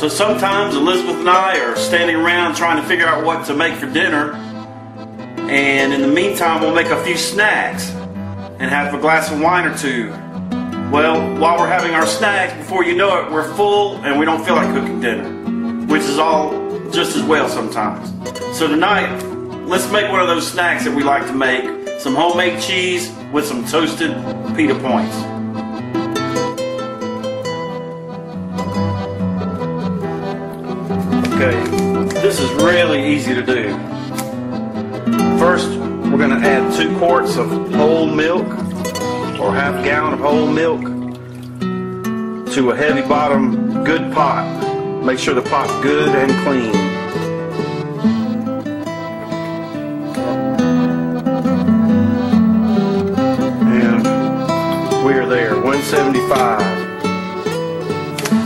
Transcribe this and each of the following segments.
So sometimes Elizabeth and I are standing around trying to figure out what to make for dinner, and in the meantime we'll make a few snacks and have a glass of wine or two. Well, while we're having our snacks, before you know it, we're full and we don't feel like cooking dinner, which is all just as well sometimes. So tonight, let's make one of those snacks that we like to make, some homemade cheese with some toasted pita points. Okay, this is really easy to do. First, we're going to add 2 quarts of whole milk, or half a gallon of whole milk, to a heavy bottom good pot. Make sure the pot's good and clean. And we are there, 175.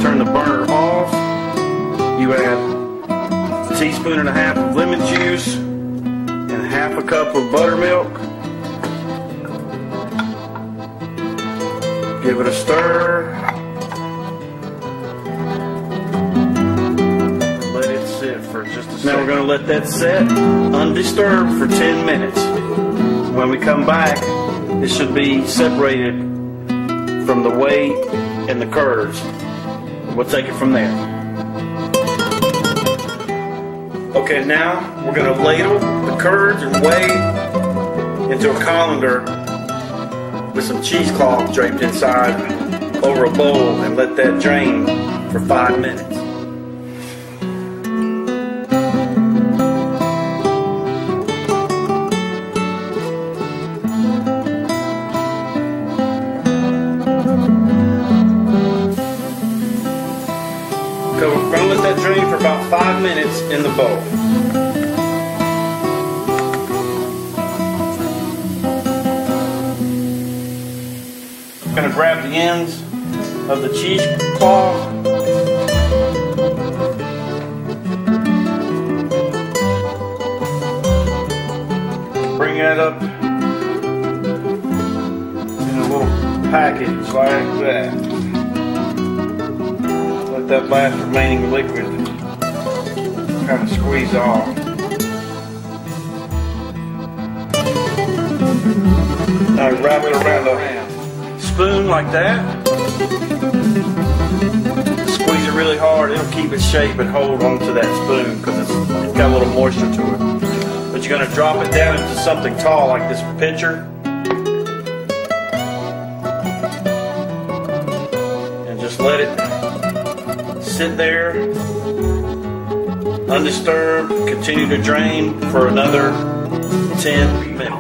Turn the burner off. You add a teaspoon and a half of lemon juice and half a cup of buttermilk. Give it a stir. Let it sit for just a second. Now we're going to let that set undisturbed for 10 minutes. When we come back, it should be separated from the whey and the curds. We'll take it from there. Okay, now we're going to ladle the curds and whey into a colander with some cheesecloth draped inside over a bowl and let that drain for 5 minutes. So we're going to let that drain for about 5 minutes in the bowl. I'm going to grab the ends of the cheesecloth bring it up in a little package like that. Let that last remaining liquid kind of squeeze off. Now wrap it around the spoon like that. Squeeze it really hard. It'll keep its shape and hold onto that spoon because it's got a little moisture to it. But you're going to drop it down into something tall like this pitcher. And just let it sit there undisturbed. Continue to drain for another 10 minutes.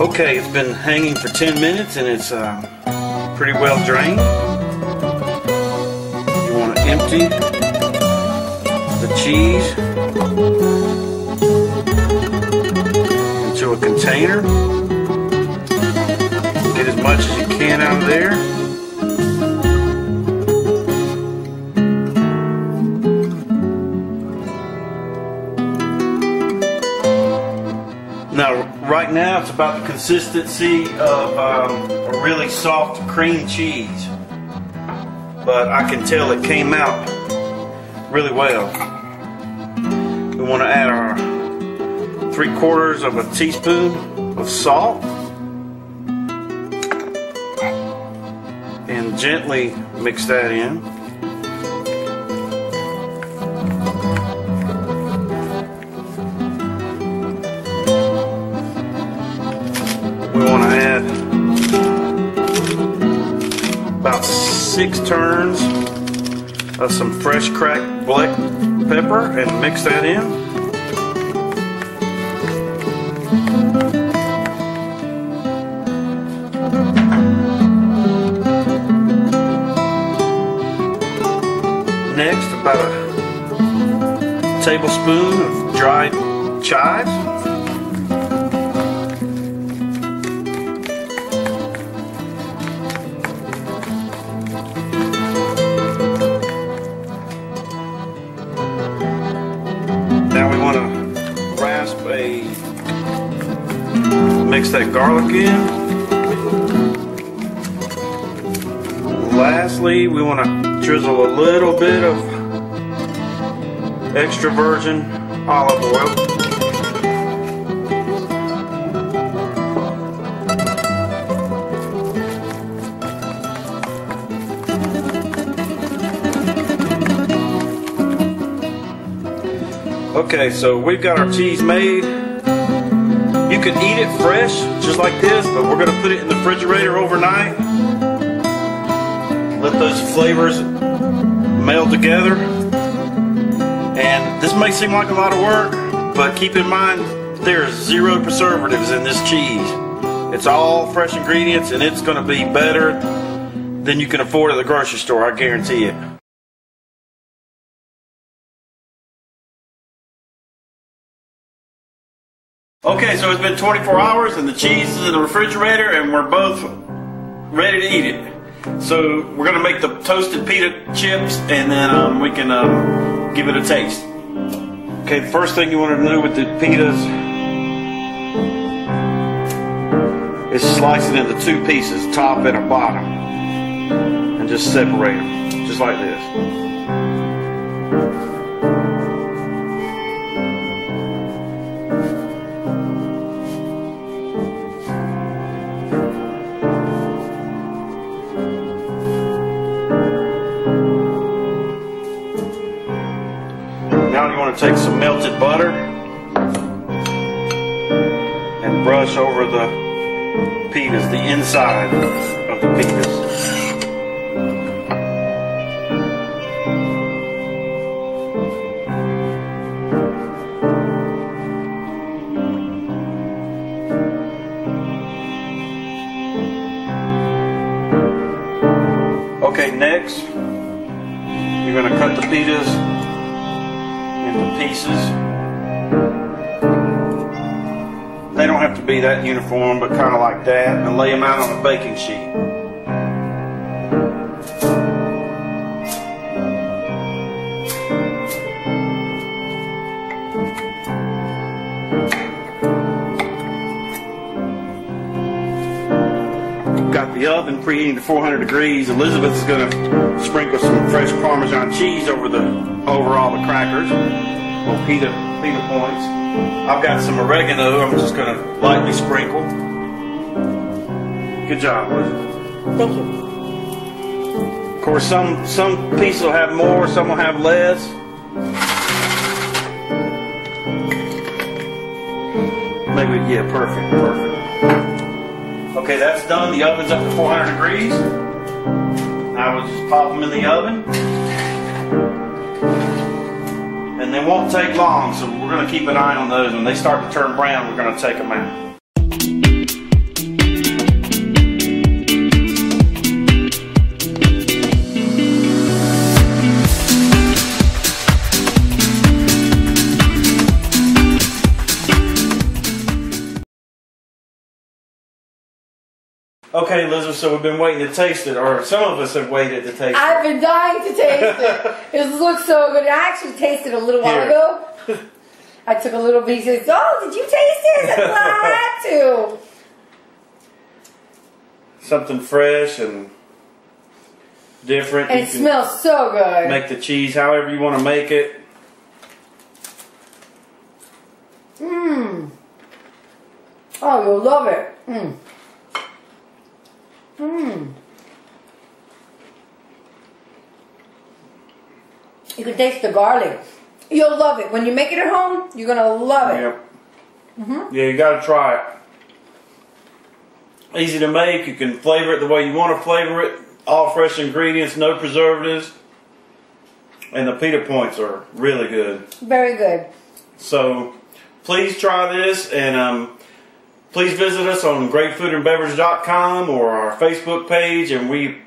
Okay, it's been hanging for 10 minutes and it's pretty well drained. You want to empty the cheese into a container. Get as much as you can out of there. Now, right now it's about the consistency of a really soft cream cheese, but I can tell it came out really well. We want to add our 3/4 of a teaspoon of salt and gently mix that in. We want to add about 6 turns of some fresh cracked black pepper and mix that in. Next, about a tablespoon of dried chives. Now we want to rasp mix that garlic in. lastly, we want to drizzle a little bit of extra virgin olive oil. Okay, so we've got our cheese made. You could eat it fresh, just like this, but we're going to put it in the refrigerator overnight. Let those flavors meld together. And this may seem like a lot of work, but keep in mind there's 0 preservatives in this cheese. It's all fresh ingredients, and it's going to be better than you can afford at the grocery store, I guarantee it. Okay, so it's been 24 hours and the cheese is in the refrigerator and we're both ready to eat it. So we're going to make the toasted pita chips and then we can give it a taste. Okay, the first thing you want to do with the pitas is slice it into 2 pieces, top and a bottom, and just separate them, just like this. Now you want to take some melted butter and brush over the pitas, the inside of the pitas. Okay, next you're going to cut the pitas into pieces. They don't have to be that uniform, but kind of like that, and lay them out on a baking sheet. Got the oven preheating to 400 degrees. Elizabeth is going to sprinkle some fresh Parmesan cheese over all the crackers, or pita points. I've got some oregano. I'm just going to lightly sprinkle. Good job, Elizabeth. Thank you. Of course, some pieces will have more, some will have less. Maybe, yeah, perfect. Okay, that's done. The oven's up to 400 degrees. Now we'll just pop them in the oven. And they won't take long, so we're going to keep an eye on those. When they start to turn brown, we're going to take them out. Okay, Elizabeth, so we've been waiting to taste it, or some of us have waited to taste it. I've been dying to taste it. It looks so good. I actually tasted it a little while ago. I took a little piece and said, "Oh, did you taste it?" I said, "Well, I had to." Something fresh and different. And it smells so good. Make the cheese however you want to make it. Mmm. Oh, you'll love it. Mmm. Mmm. You can taste the garlic. You'll love it. When you make it at home, you're going to love it. Yep. Yeah, you got to try it. Easy to make. You can flavor it the way you want to flavor it. All fresh ingredients, no preservatives. And the pita points are really good. Very good. So, please try this, and please visit us on greatfoodandbeverage.com or our Facebook page, and we,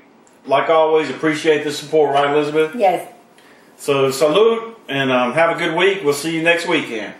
like always, appreciate the support, right, Elizabeth? Yes. So, salute, and have a good week. We'll see you next weekend.